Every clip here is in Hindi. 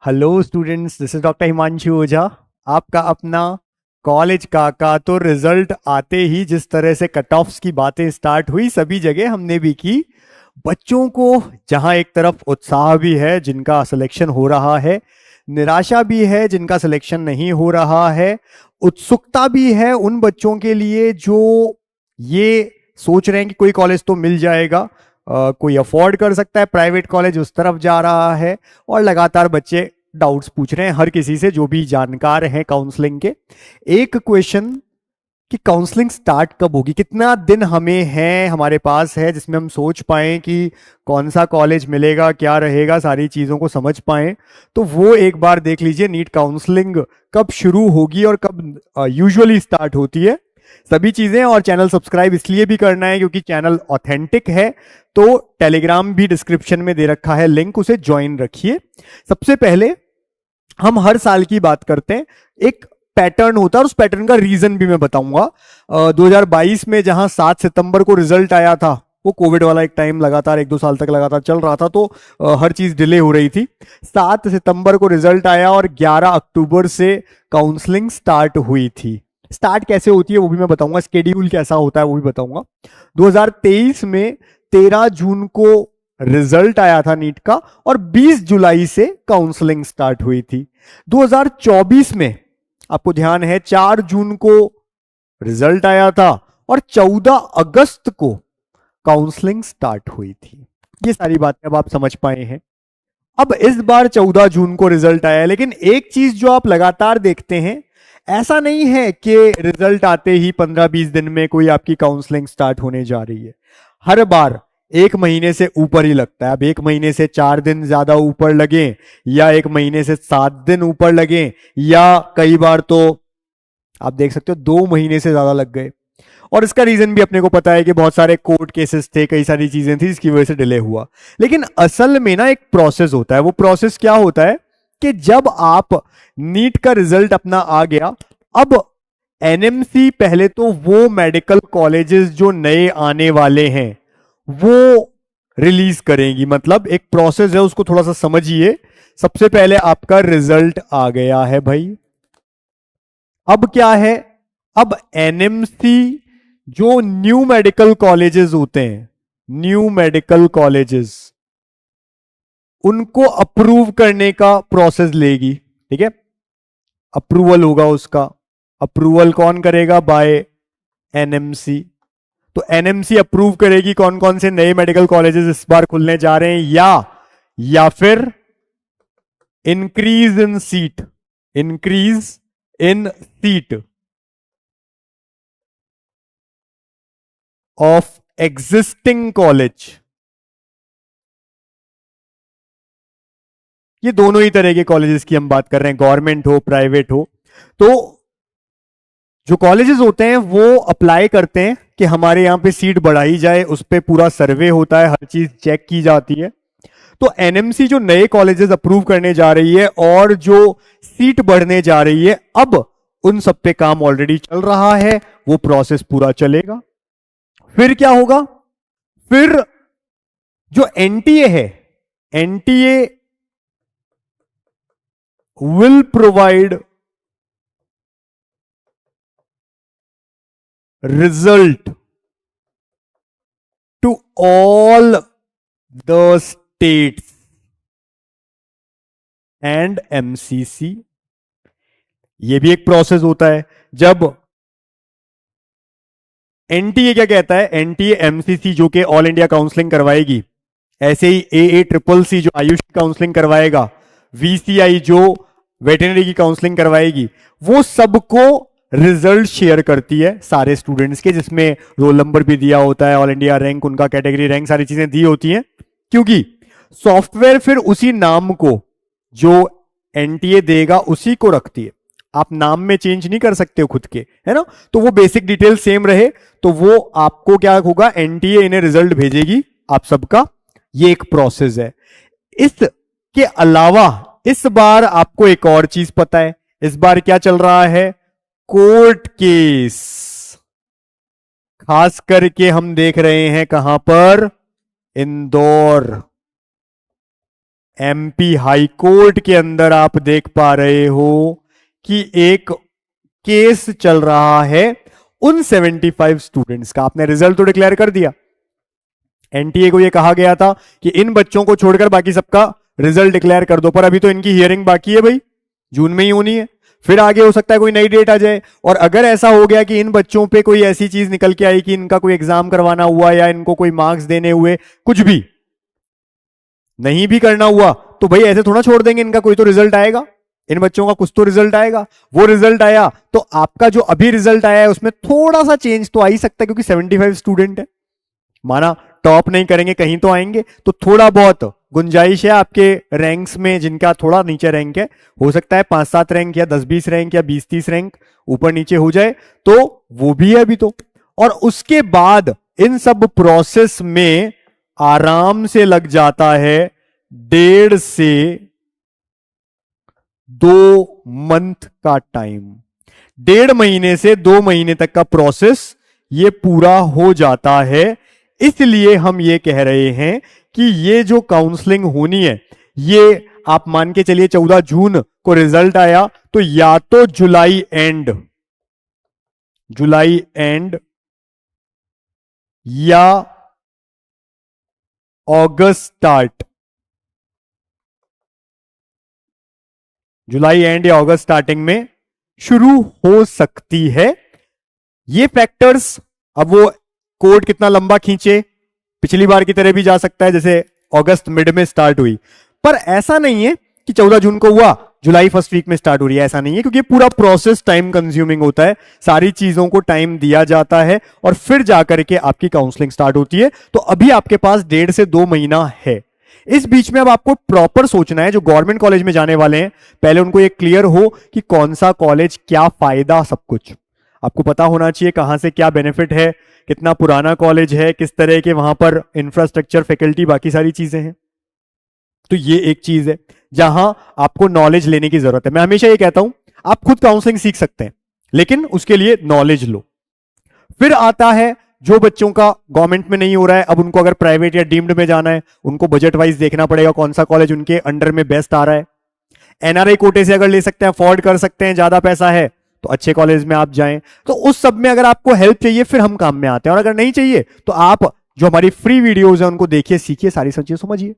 Hello students, this is doctor Himanshu Ojha. आपका अपना कॉलेज का तो रिजल्ट आते ही जिस तरह से कट ऑफ्स की बातें स्टार्ट हुई, सभी जगह हमने भी की। बच्चों को जहां एक तरफ उत्साह भी है जिनका सिलेक्शन हो रहा है, निराशा भी है जिनका सिलेक्शन नहीं हो रहा है, उत्सुकता भी है उन बच्चों के लिए जो ये सोच रहे हैं कि कोई कॉलेज तो मिल जाएगा, कोई अफोर्ड कर सकता है प्राइवेट कॉलेज, उस तरफ जा रहा है। और लगातार बच्चे डाउट्स पूछ रहे हैं हर किसी से जो भी जानकार हैं काउंसलिंग के। एक क्वेश्चन कि काउंसलिंग स्टार्ट कब होगी, कितना दिन हमें है हमारे पास है जिसमें हम सोच पाएं कि कौन सा कॉलेज मिलेगा, क्या रहेगा, सारी चीज़ों को समझ पाएं। तो वो एक बार देख लीजिए, नीट काउंसलिंग कब शुरू होगी और कब यूजुअली स्टार्ट होती है, सभी चीज़ें। और चैनल सब्सक्राइब इसलिए भी करना है क्योंकि चैनल ऑथेंटिक है, तो टेलीग्राम भी डिस्क्रिप्शन में दे रखा है लिंक, उसे ज्वाइन रखिए। सबसे पहले हम हर साल की बात करते हैं, एक पैटर्न होता है और उस पैटर्न का रीजन भी मैं बताऊंगा। 2022 में जहां 7 सितंबर को रिजल्ट आया था, वो कोविड वाला एक टाइम लगातार 1-2 साल तक लगातार चल रहा था, तो हर चीज डिले हो रही थी। 7 सितंबर को रिजल्ट आया और 11 अक्टूबर से काउंसलिंग स्टार्ट हुई थी। स्टार्ट कैसे होती है वो भी मैं बताऊंगा, शेड्यूल कैसा होता है वो भी बताऊंगा। 2023 में 13 जून को रिजल्ट आया था नीट का और 20 जुलाई से काउंसलिंग स्टार्ट हुई थी। 2024 में आपको ध्यान है 4 जून को रिजल्ट आया था और 14 अगस्त को काउंसलिंग स्टार्ट हुई थी। ये सारी बातें अब आप समझ पाए हैं। अब इस बार 14 जून को रिजल्ट आया है, लेकिन एक चीज जो आप लगातार देखते हैं, ऐसा नहीं है कि रिजल्ट आते ही 15-20 दिन में कोई आपकी काउंसलिंग स्टार्ट होने जा रही है। हर बार 1 महीने से ऊपर ही लगता है। अब 1 महीने से 4 दिन ज्यादा ऊपर लगे, या 1 महीने से 7 दिन ऊपर लगे, या कई बार तो आप देख सकते हो 2 महीने से ज्यादा लग गए। और इसका रीजन भी अपने को पता है कि बहुत सारे कोर्ट केसेस थे, कई सारी चीजें थी जिसकी वजह से डिले हुआ। लेकिन असल में ना एक प्रोसेस होता है। वो प्रोसेस क्या होता है कि जब आप नीट का रिजल्ट अपना आ गया, अब एनएमसी पहले तो वो मेडिकल कॉलेजेस जो नए आने वाले हैं वो रिलीज करेंगी। मतलब एक प्रोसेस है, उसको थोड़ा सा समझिए। सबसे पहले आपका रिजल्ट आ गया है भाई, अब क्या है, अब एनएमसी जो न्यू मेडिकल कॉलेजेस होते हैं, न्यू मेडिकल कॉलेजेस, उनको अप्रूव करने का प्रोसेस लेगी। ठीक है, अप्रूवल होगा उसका। अप्रूवल कौन करेगा? By NMC. तो एनएमसी अप्रूव करेगी कौन कौन से नए मेडिकल कॉलेजेस इस बार खुलने जा रहे हैं, या फिर increase in seat, increase in seat of existing college. ये दोनों ही तरह के कॉलेजेस की हम बात कर रहे हैं, गवर्नमेंट हो प्राइवेट हो। तो जो कॉलेजेस होते हैं वो अप्लाई करते हैं कि हमारे यहां पे सीट बढ़ाई जाए, उस पर पूरा सर्वे होता है, हर चीज चेक की जाती है। तो एनएमसी जो नए कॉलेजेस अप्रूव करने जा रही है और जो सीट बढ़ने जा रही है, अब उन सब पे काम ऑलरेडी चल रहा है, वो प्रोसेस पूरा चलेगा। फिर क्या होगा? फिर जो एनटीए है, NTA will provide result to all the states and MCC। ये भी एक प्रोसेस होता है। जब एनटीए क्या कहता है, एनटीए एमसीसी जो कि ऑल इंडिया काउंसलिंग करवाएगी, ऐसे ही ए ट्रिपल सी जो आयुष की काउंसलिंग करवाएगा, वीसीआई जो वेटरनरी की काउंसलिंग करवाएगी, वो सबको रिजल्ट शेयर करती है सारे स्टूडेंट्स के, जिसमें रोल नंबर भी दिया होता है, ऑल इंडिया रैंक, उनका कैटेगरी रैंक, सारी चीजें दी होती हैं। क्योंकि सॉफ्टवेयर फिर उसी नाम को जो एनटीए देगा उसी को रखती है, आप नाम में चेंज नहीं कर सकते हो खुद के, है ना। तो वो बेसिक डिटेल सेम रहे, तो वो आपको क्या होगा, एनटीए इन्हें रिजल्ट भेजेगी आप सबका। ये एक प्रोसेस है। इसके अलावा इस बार आपको एक और चीज पता है, इस बार क्या चल रहा है? Court case. खास करके हम देख रहे हैं कहां पर? इंदौर। एमपी हाई कोर्ट के अंदर आप देख पा रहे हो कि एक केस चल रहा है उन 75 स्टूडेंट्स का। आपने रिजल्ट तो डिक्लेयर कर दिया, एनटीए को यह कहा गया था कि इन बच्चों को छोड़कर बाकी सबका रिजल्ट डिक्लेयर कर दो, पर अभी तो इनकी हियरिंग बाकी है भाई, जून में ही होनी है। फिर आगे हो सकता है कोई नई डेट आ जाए, और अगर ऐसा हो गया कि इन बच्चों पे कोई ऐसी चीज निकल के आई कि इनका कोई एग्जाम करवाना हुआ या इनको कोई मार्क्स देने हुए, कुछ भी नहीं भी करना हुआ, तो भाई ऐसे थोड़ा छोड़ देंगे, इनका कोई तो रिजल्ट आएगा, इन बच्चों का कुछ तो रिजल्ट आएगा। वो रिजल्ट आया तो आपका जो अभी रिजल्ट आया है उसमें थोड़ा सा चेंज तो आ ही सकता है, क्योंकि 75 स्टूडेंट है, माना टॉप नहीं करेंगे कहीं तो आएंगे, तो थोड़ा बहुत गुंजाइश है आपके रैंक्स में, जिनका थोड़ा नीचे रैंक है, हो सकता है 5-7 रैंक या 10-20 रैंक या 20-30 रैंक ऊपर नीचे हो जाए, तो वो भी है अभी तो। और उसके बाद इन सब प्रोसेस में आराम से लग जाता है 1.5 से 2 मंथ का टाइम। 1.5 महीने से 2 महीने तक का प्रोसेस ये पूरा हो जाता है। इसलिए हम ये कह रहे हैं कि ये जो काउंसलिंग होनी है, ये आप मान के चलिए 14 जून को रिजल्ट आया, तो या तो जुलाई एंड या अगस्त स्टार्ट, जुलाई एंड या अगस्त स्टार्टिंग में शुरू हो सकती है। ये फैक्टर्स, अब वो कोर्ट कितना लंबा खींचे, पिछली बार की तरह भी जा सकता है, जैसे अगस्त मिड में स्टार्ट हुई, पर ऐसा नहीं है कि 14 जून को हुआ जुलाई फर्स्ट वीक में स्टार्ट हो रही है, ऐसा नहीं है, क्योंकि पूरा प्रोसेस टाइम कंज्यूमिंग होता है, सारी चीजों को टाइम दिया जाता है और फिर जाकर के आपकी काउंसलिंग स्टार्ट होती है। तो अभी आपके पास 1.5 से 2 महीना है। इस बीच में अब आपको प्रॉपर सोचना है, जो गवर्नमेंट कॉलेज में जाने वाले हैं, पहले उनको ये क्लियर हो कि कौन सा कॉलेज, क्या फायदा, सब कुछ आपको पता होना चाहिए, कहां से क्या बेनिफिट है, कितना पुराना कॉलेज है, किस तरह के वहां पर इंफ्रास्ट्रक्चर, फैकल्टी, बाकी सारी चीजें हैं। तो ये एक चीज है जहां आपको नॉलेज लेने की जरूरत है। मैं हमेशा ये कहता हूं, आप खुद काउंसलिंग सीख सकते हैं, लेकिन उसके लिए नॉलेज लो। फिर आता है जो बच्चों का गवर्नमेंट में नहीं हो रहा है, अब उनको अगर प्राइवेट या डीम्ड में जाना है, उनको बजट वाइज देखना पड़ेगा कौन सा कॉलेज उनके अंडर में बेस्ट आ रहा है। एनआरआई कोटे से अगर ले सकते हैं, अफोर्ड कर सकते हैं, ज्यादा पैसा है, तो अच्छे कॉलेज में आप जाएं। तो उस सब में अगर आपको हेल्प चाहिए, फिर हम काम में आते हैं, और अगर नहीं चाहिए तो आप जो हमारी फ्री वीडियोस है उनको देखिए, सीखिए, सारी सब चीजें समझिए।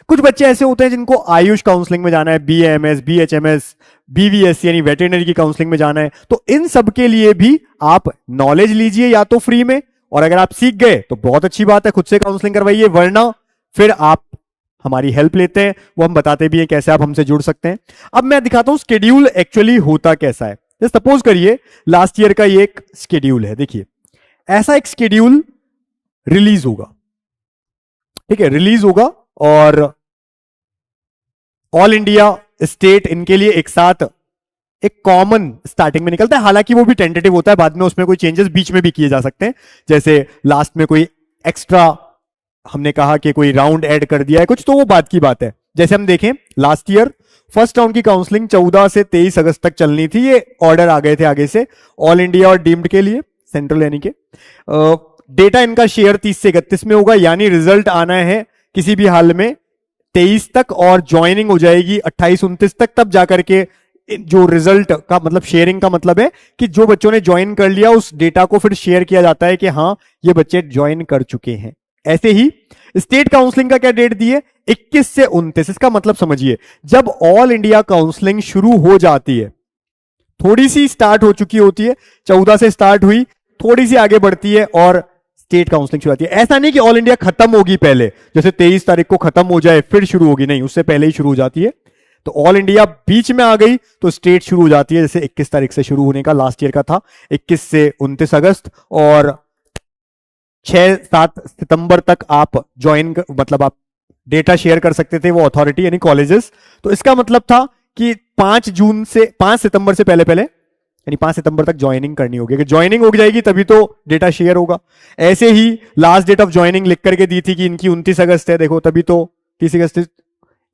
कुछ बच्चे ऐसे होते हैं जिनको आयुष काउंसलिंग में जाना है, बीएएमएस, बीएचएमएस, बीवीएस यानी वेटरनरी की काउंसलिंग में जाना है, तो इन सब के लिए भी आप नॉलेज लीजिए, या तो फ्री में, और अगर आप सीख गए तो बहुत अच्छी बात है, खुद से काउंसलिंग करवाइए, वरना फिर आप हमारी हेल्प लेते हैं, वो हम बताते भी हैं कैसे आप हमसे जुड़ सकते हैं। अब मैं दिखाता हूं स्केड्यूल एक्चुअली होता कैसा है। सपोज करिए लास्ट ईयर का ये एक स्केड्यूल है, देखिए ऐसा एक स्केड्यूल रिलीज होगा, ठीक है, रिलीज होगा, और ऑल इंडिया, स्टेट, इनके लिए एक साथ एक कॉमन स्टार्टिंग में निकलता है। हालांकि वो भी टेंटेटिव होता है, बाद में उसमें कोई चेंजेस बीच में भी किए जा सकते हैं, जैसे लास्ट में कोई एक्स्ट्रा हमने कहा कि कोई राउंड ऐड कर दिया है कुछ, तो वो बात की बात है। जैसे हम देखें लास्ट ईयर फर्स्ट राउंड की काउंसलिंग 14 से 23 अगस्त तक चलनी थी, ये ऑर्डर आ गए थे आगे से ऑल इंडिया और डीम्ड के लिए, सेंट्रल यानी के। डेटा इनका शेयर 30 से 31 में होगा, यानी रिजल्ट आना है किसी भी हाल में 23 तक, और ज्वाइनिंग हो जाएगी 28-29 तक। तब जाकर के जो रिजल्ट का मतलब, शेयरिंग का मतलब है कि जो बच्चों ने ज्वाइन कर लिया उस डेटा को फिर शेयर किया जाता है कि हाँ ये बच्चे ज्वाइन कर चुके हैं। ऐसे ही स्टेट काउंसलिंग का क्या डेट दी है, 21 से 29। इसका मतलब समझिए, जब ऑल इंडिया काउंसलिंग शुरू हो जाती है, थोड़ी सी स्टार्ट हो चुकी होती है, 14 से स्टार्ट हुई, थोड़ी सी आगे बढ़ती है और स्टेट काउंसलिंग शुरू होती है। ऐसा नहीं कि ऑल इंडिया खत्म होगी पहले, जैसे 23 तारीख को खत्म हो जाए फिर शुरू होगी, नहीं, उससे पहले ही शुरू हो जाती है। तो ऑल इंडिया बीच में आ गई तो स्टेट शुरू हो जाती है, जैसे 21 तारीख से शुरू होने का लास्ट ईयर का था, 21 से 29 अगस्त, और 6-7 सितंबर तक आप ज्वाइन, मतलब आप डेटा शेयर कर सकते थे, वो अथॉरिटी यानी कॉलेजेस। तो इसका मतलब था कि 5 सितंबर से पहले यानी 5 सितंबर तक ज्वाइनिंग करनी होगी। अगर ज्वाइनिंग हो जाएगी तभी तो डेटा शेयर होगा। ऐसे ही लास्ट डेट ऑफ ज्वाइनिंग लिख करके दी थी कि इनकी 29 अगस्त है, देखो तभी तो 30 अगस्त,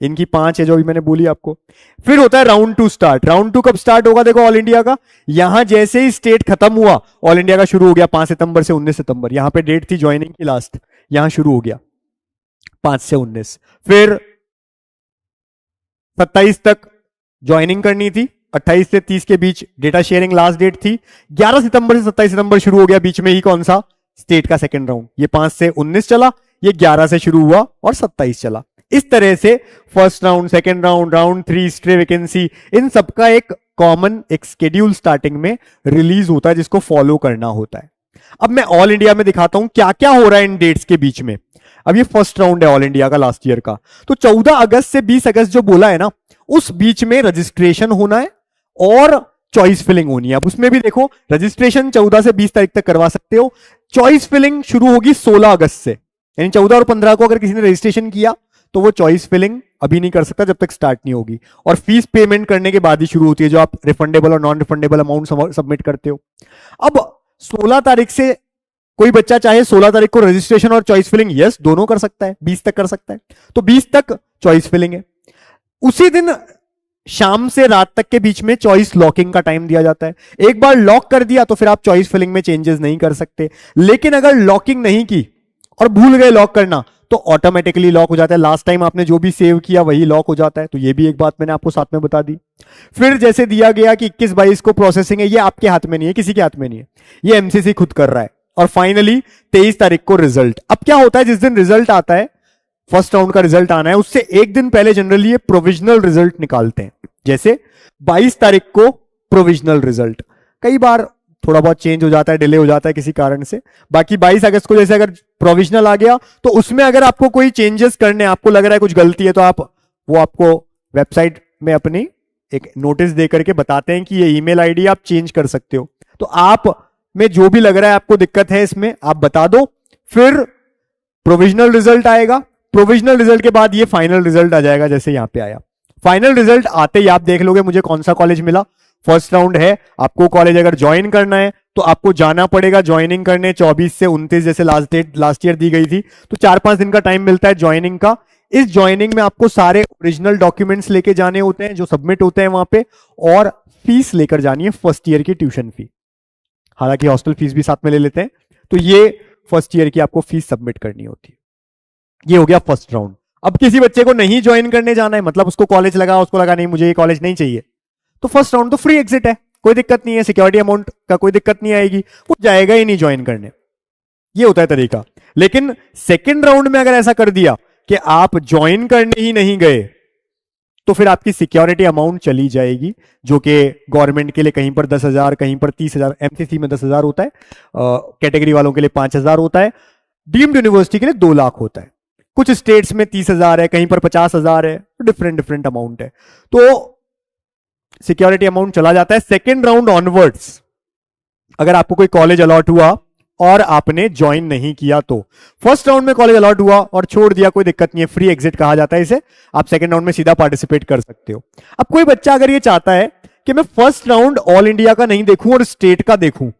इनकी 5 है जो भी मैंने बोली आपको। फिर होता है राउंड 2 स्टार्ट। राउंड 2 कब स्टार्ट होगा, देखो ऑल इंडिया का, यहां जैसे ही स्टेट खत्म हुआ ऑल इंडिया का शुरू हो गया 5 सितंबर से 19 सितंबर, यहां पे डेट थी ज्वाइनिंग की लास्ट, यहां शुरू हो गया 5 से 19। फिर 27 तक ज्वाइनिंग करनी थी, 28 से 30 के बीच डेटा शेयरिंग लास्ट डेट थी, 11 सितंबर से 27 सितंबर शुरू हो गया बीच में ही कौन सा, स्टेट का सेकंड राउंड। ये 5 से 19 चला, ये 11 से शुरू हुआ और 27 चला। इस तरह से first round, second round, round 3, stay vacancy, इन सबका एक कॉमन एक शेड्यूल स्टार्टिंग में रिलीज होता है जिसको फॉलो करना होता है। अब मैं ऑल इंडिया में दिखाता हूं क्या क्या हो रहा है इन डेट्स के बीच में। अब ये फर्स्ट राउंड है ऑल इंडिया का लास्ट ईयर का, तो 14 अगस्त से 20 अगस्त जो बोला है ना, उस बीच में रजिस्ट्रेशन होना है और चॉइस फिलिंग होनी है। अब उसमें भी देखो, रजिस्ट्रेशन 14 से 20 तारीख तक करवा सकते हो, चॉइस फिलिंग शुरू होगी 16 अगस्त से, यानी 14 और 15 को अगर किसी ने रजिस्ट्रेशन किया तो वो चॉइस फिलिंग अभी नहीं कर सकता जब तक स्टार्ट नहीं होगी, और फीस पेमेंट करने के बाद ही शुरू होती है, जो आप रिफंडेबल और नॉन रिफंडेबल अमाउंट सबमिट करते हो। अब 16 तारीख से कोई बच्चा चाहे 16 तारीख को रजिस्ट्रेशन और चॉइस फिलिंग यस दोनों कर सकता है, 20 तक कर सकता है, तो 20 तक चॉइस फिलिंग है। उसी दिन शाम से रात तक के बीच में चॉइस लॉकिंग का टाइम दिया जाता है। एक बार लॉक कर दिया तो फिर आप चॉइस फिलिंग में चेंजेस नहीं कर सकते, लेकिन अगर लॉकिंग नहीं की और भूल गए लॉक करना तो ऑटोमेटिकली लॉक हो जाता है। लास्ट टाइम आपने जो भी सेव किया वही लॉक हो जाता है, तो ये भी एक बात मैंने आपको साथ में बता दी। फिर जैसे दिया गया कि 21-22 को प्रोसेसिंग है, ये आपके हाथ में नहीं है, किसी के हाथ में नहीं है, ये एमसीसी खुद कर रहा है। और फाइनली 23 तारीख को रिजल्ट। अब क्या होता है, जिस दिन रिजल्ट आता है, फर्स्ट राउंड का रिजल्ट आना है, उससे एक दिन पहले जनरली ये प्रोविजनल रिजल्ट निकालते हैं। जैसे 22 तारीख को प्रोविजनल रिजल्ट, कई बार थोड़ा बहुत चेंज हो जाता है, डिले हो जाता है किसी कारण से। बाकी 22 अगस्त को जैसे अगर प्रोविजनल आ गया तो उसमें अगर आपको कोई चेंजेस करने, आपको लग रहा है कुछ गलती है, तो आप वो आपको वेबसाइट में अपनी एक नोटिस दे करके बताते हैं कि ये ईमेल आईडी आप चेंज कर सकते हो। तो आप में जो भी लग रहा है आपको दिक्कत है इसमें, आप बता दो। फिर प्रोविजनल रिजल्ट आएगा, प्रोविजनल रिजल्ट के बाद ये फाइनल रिजल्ट आ जाएगा, जैसे यहां पे आया। फाइनल रिजल्ट आते ही आप देख लोगे मुझे कौन सा कॉलेज मिला। फर्स्ट राउंड है, आपको कॉलेज अगर ज्वाइन करना है तो आपको जाना पड़ेगा ज्वाइनिंग करने 24 से 29, जैसे लास्ट डेट लास्ट ईयर दी गई थी, तो 4-5 दिन का टाइम मिलता है ज्वाइनिंग का। इस ज्वाइनिंग में आपको सारे ओरिजिनल डॉक्यूमेंट्स लेके जाने होते हैं जो सबमिट होते हैं वहां पे, और फीस लेकर जानी है फर्स्ट ईयर की ट्यूशन फी, हालांकि हॉस्टल फीस भी साथ में ले लेते हैं। तो ये फर्स्ट ईयर की आपको फीस सबमिट करनी होती है। ये हो गया फर्स्ट राउंड। अब किसी बच्चे को नहीं ज्वाइन करने जाना है, मतलब उसको कॉलेज लगा, उसको लगा नहीं मुझे ये कॉलेज नहीं चाहिए, तो फर्स्ट राउंड तो फ्री एग्जिट है, कोई दिक्कत नहीं है, सिक्योरिटी अमाउंट का कोई दिक्कत नहीं आएगी, वो जाएगा ही नहीं ज्वाइन करने। ये होता है तरीका। लेकिन सेकंड राउंड में अगर ऐसा कर दिया कि आप ज्वाइन करने ही नहीं गए, तो फिर आपकी सिक्योरिटी अमाउंट चली जाएगी, जो कि गवर्नमेंट के लिए कहीं पर 10,000, कहीं पर 30,000, एमसीसी में 10,000 होता है, कैटेगरी वालों के लिए 5,000 होता है, डीम्ड यूनिवर्सिटी के लिए 2 लाख होता है, कुछ स्टेट्स में 30,000 है, कहीं पर 50,000 है, डिफरेंट डिफरेंट अमाउंट है। तो सिक्योरिटी अमाउंट चला जाता है। सेकेंड राउंड ऑनवर्ड्स अगर आपको कोई कॉलेज अलॉट हुआ और आपने ज्वाइन नहीं किया, तो फर्स्ट राउंड में कॉलेज अलॉट हुआ और छोड़ दिया, कोई दिक्कत नहीं है, फ्री एग्जिट कहा जाता है इसे, आप सेकंड राउंड में सीधा पार्टिसिपेट कर सकते हो। अब कोई बच्चा अगर ये चाहता है कि मैं फर्स्ट राउंड ऑल इंडिया का नहीं देखूं और स्टेट का देखूं,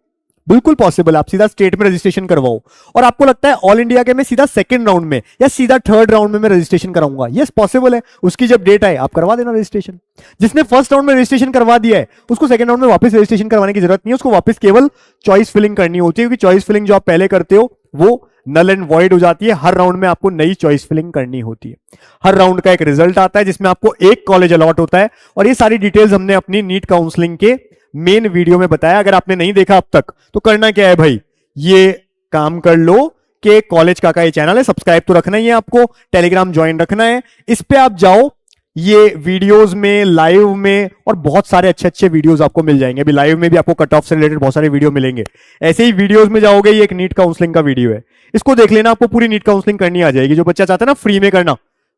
बिल्कुल पॉसिबल, आप सीधा स्टेट में रजिस्ट्रेशन करवाओ, और आपको लगता है ऑल इंडिया के मैं सीधा सेकंड राउंड में या सीधा थर्ड राउंड में मैं रजिस्ट्रेशन कराऊंगा, यस पॉसिबल है। उसकी जब डेट आए आप करवा देना रजिस्ट्रेशन। जिसने फर्स्ट राउंड में रजिस्ट्रेशन करवा दिया है उसको सेकंड राउंड में वापस रजिस्ट्रेशन करवाने की जरूरत नहीं है, उसको वापस केवल चॉइस फिलिंग करनी होती है, क्योंकि चॉइस फिलिंग जो आप पहले करते हो वो नल एंड वॉइड हो जाती है। हर राउंड में आपको नई चॉइस फिलिंग करनी होती है। हर राउंड का एक रिजल्ट आता है जिसमें आपको एक कॉलेज अलॉट होता है, और ये सारी डिटेल्स हमने अपनी नीट काउंसलिंग के मेन वीडियो में बताया। अगर आपने नहीं देखा अब तक तो करना क्या है भाई, ये काम कर लो कि कॉलेज काका ये चैनल है, सब्सक्राइब तो रखना ही है, आपको टेलीग्राम ज्वाइन रखना है, इस पे आप जाओ, ये वीडियोस में, लाइव में, और बहुत सारे अच्छे अच्छे वीडियोस आपको मिल जाएंगे। अभी लाइव में भी आपको कट ऑफ से रिलेटेड बहुत सारे वीडियो मिलेंगे। ऐसे ही वीडियोस में जाओगे, ये एक नीट काउंसलिंग का वीडियो है, इसको देख लेना, आपको पूरी नीट काउंसलिंग करनी आ जाएगी। जो बच्चा चाहता है ना फ्री में करना,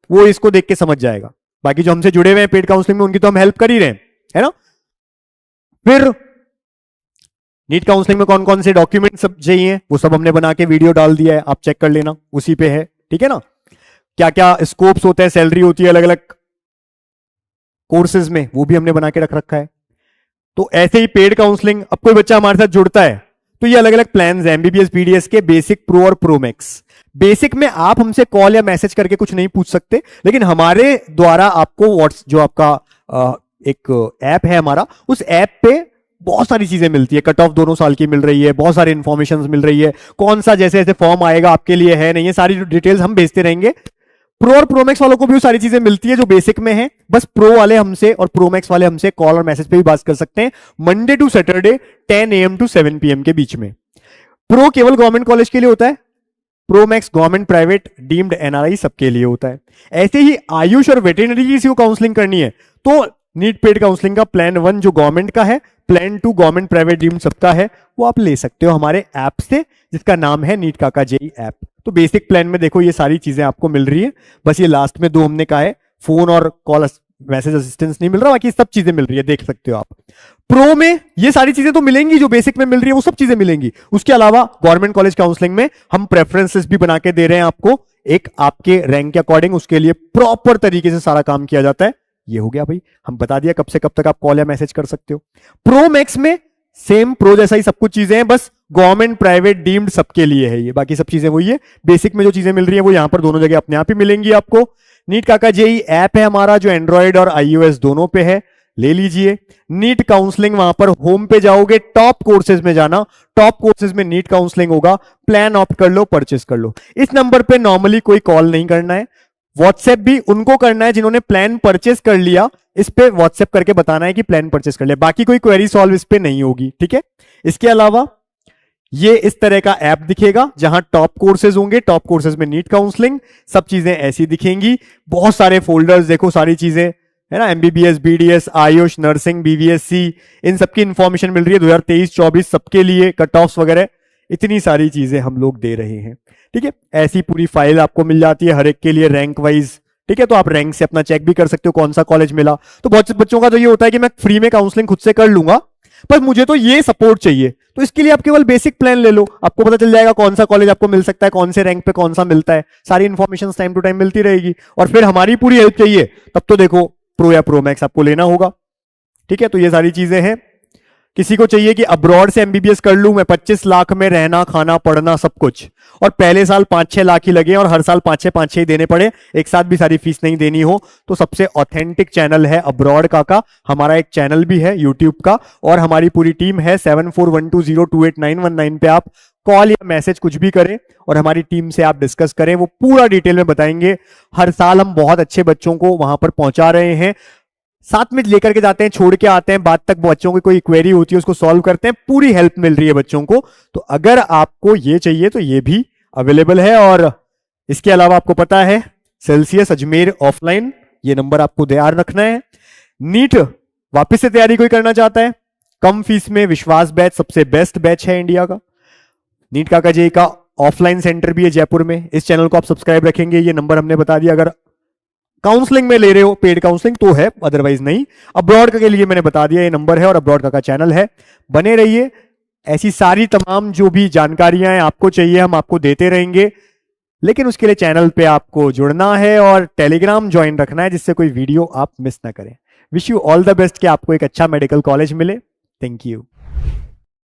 वो इसको देख के समझ जाएगा। बाकी जो हमसे जुड़े हुए हैं पेड काउंसलिंग में, उनकी तो हम हेल्प कर ही रहे हैं, है ना। फिर नीट काउंसलिंग में कौन कौन से डॉक्यूमेंट सब चाहिए वो सब हमने बना के वीडियो डाल दिया है, आप चेक कर लेना, उसी पे है, ठीक है ना। क्या क्या स्कोप्स होते हैं, सैलरी होती है अलग अलग कोर्सेज में, वो भी हमने बना के रख रखा है। तो ऐसे ही पेड काउंसलिंग, अब कोई बच्चा हमारे साथ जुड़ता है तो ये अलग अलग प्लान्स हैं, एमबीबीएस पीडीएस के, बेसिक, प्रो और प्रो मैक्स। बेसिक में आप हमसे कॉल या मैसेज करके कुछ नहीं पूछ सकते, लेकिन हमारे द्वारा आपको व्हाट्स जो आपका एक ऐप है हमारा, उस ऐप पे बहुत सारी चीजें मिलती है। कट ऑफ दोनों साल की मिल रही है, बहुत सारी इंफॉर्मेशन मिल रही है, कौन सा जैसे जैसे फॉर्म आएगा आपके लिए है नहीं है, सारी डिटेल्स हम भेजते रहेंगे। प्रो और प्रो मैक्स वालों को भी वो सारी चीजें मिलती है जो बेसिक में है, बस प्रो वाले हमसे और प्रो मैक्स वाले हमसे कॉल और मैसेज पे भी बात कर सकते हैं Monday to Saturday 10 AM to 7 PM के बीच में। प्रो केवल गवर्नमेंट कॉलेज के लिए होता है, pro max government, private, deemed, NRI सबके लिए होता है। ऐसे ही आयुष और वेटरनरी की किसी को काउंसलिंग करनी है तो नीट पेड काउंसलिंग का प्लान 1 जो गवर्नमेंट का है, प्लान 2 गवर्नमेंट, प्राइवेट, डीम्ड सबका है, वो आप ले सकते हो हमारे ऐप से जिसका नाम है नीट काका जेई ऐप। तो बेसिक प्लान में देखो ये सारी चीजें आपको मिल रही है, बस ये लास्ट में 2 हमने कहा है फोन और कॉल मैसेज असिस्टेंस नहीं मिल रहा, बाकी सब चीजें मिल रही है, देख सकते हो आप। प्रो में ये सारी चीजें तो मिलेंगी जो बेसिक में मिल रही है, वो सब चीजें मिलेंगी। उसके अलावा गवर्नमेंट कॉलेज काउंसलिंग में हम प्रेफरेंसेस भी बना के दे रहे हैं आपको, एक आपके रैंक के अकॉर्डिंग, उसके लिए प्रॉपर तरीके से सारा काम किया जाता है। ये हो गया भाई, हम बता दिया कब से कब तक आप कॉल या मैसेज कर सकते हो। प्रो मैक्स में सेम प्रो जैसा ही सब कुछ चीजें हैं, बस गवर्नमेंट, प्राइवेट, डीम्ड सबके लिए है ये, बाकी सब चीजें वही है। बेसिक में जो चीजें मिल रही है वो यहां पर दोनों जगह अपने आप ही मिलेंगी आपको। नीट काका जेई ऐप है हमारा जो एंड्रॉइड और iOS दोनों पे है, ले लीजिए। नीट काउंसलिंग वहां पर होम पे जाओगे, टॉप कोर्सेज में जाना, टॉप कोर्सेज में नीट काउंसलिंग होगा, प्लान ऑप्ट कर लो, परचेस कर लो। इस नंबर पे नॉर्मली कोई कॉल नहीं करना है, व्हाट्सएप भी उनको करना है जिन्होंने प्लान परचेस कर लिया, इस पे व्हाट्सएप करके बताना है कि प्लान परचेस कर लिया, बाकी कोई क्वेरी सॉल्व इस पे नहीं होगी, ठीक है। इसके अलावा ये इस तरह का ऐप दिखेगा जहां टॉप कोर्सेज होंगे, टॉप कोर्सेज में नीट काउंसलिंग, सब चीजें ऐसी दिखेंगी, बहुत सारे फोल्डर्स देखो, सारी चीजें है ना, MBBS, BDS, AYUSH, nursing, BVSc, इन सबकी इंफॉर्मेशन मिल रही है 2023-24 सबके लिए, कट ऑफ्स वगैरह, इतनी सारी चीजें हम लोग दे रहे हैं, ठीक है। ऐसी पूरी फाइल आपको मिल जाती है हर एक के लिए रैंक वाइज, ठीक है। तो आप रैंक से अपना चेक भी कर सकते हो कौन सा कॉलेज मिला। तो बहुत से बच्चों का तो ये होता है कि मैं फ्री में काउंसलिंग खुद से कर लूंगा, पर मुझे तो ये सपोर्ट चाहिए, तो इसके लिए आप केवल बेसिक प्लान ले लो, आपको पता चल जाएगा कौन सा कॉलेज आपको मिल सकता है, कौन से रैंक पे कौन सा मिलता है, सारी इंफॉर्मेशन टाइम टू टाइम मिलती रहेगी। और फिर हमारी पूरी हेल्प चाहिए तब तो देखो प्रो या प्रो मैक्स आपको लेना होगा, ठीक है। तो ये सारी चीजें हैं। किसी को चाहिए कि अब्रॉड से एमबीबीएस कर लूं मैं, 25 लाख में रहना, खाना, पढ़ना सब कुछ, और पहले साल 5-6 लाख ही लगे और हर साल 5-6 ही देने पड़े, एक साथ भी सारी फीस नहीं देनी हो, तो सबसे ऑथेंटिक चैनल है अब्रॉड काका। हमारा एक चैनल भी है यूट्यूब का, और हमारी पूरी टीम है। 7412028919 पे आप कॉल या मैसेज कुछ भी करें और हमारी टीम से आप डिस्कस करें, वो पूरा डिटेल में बताएंगे। हर साल हम बहुत अच्छे बच्चों को वहां पर पहुंचा रहे हैं, साथ में लेकर के जाते हैं, छोड़ के आते हैं, बाद तक बच्चों की कोई क्वेरी होती है उसको सॉल्व करते हैं, पूरी हेल्प मिल रही है बच्चों को। तो अगर आपको ये चाहिए तो ये भी अवेलेबल है। और इसके अलावा आपको पता है सेल्सियस अजमेर ऑफलाइन, ये नंबर आपको ध्यान रखना है। नीट वापस से तैयारी कोई करना चाहता है, कम फीस में विश्वास बैच सबसे बेस्ट बैच है इंडिया का। नीट काका जेई का ऑफलाइन सेंटर भी है जयपुर में, इस चैनल को आप सब्सक्राइब रखेंगे, ये नंबर हमने बता दिया। अगर काउंसलिंग में ले रहे हो, पेड काउंसलिंग तो है, अदरवाइज नहीं। अब्रॉड के लिए मैंने बता दिया, ये नंबर है और अब्रॉड का चैनल है, बने रहिए। ऐसी सारी तमाम जो भी जानकारियां हैं आपको चाहिए हम आपको देते रहेंगे, लेकिन उसके लिए चैनल पे आपको जुड़ना है और टेलीग्राम ज्वाइन रखना है जिससे कोई वीडियो आप मिस ना करें। Wish you all the best कि आपको एक अच्छा मेडिकल कॉलेज मिले। Thank you.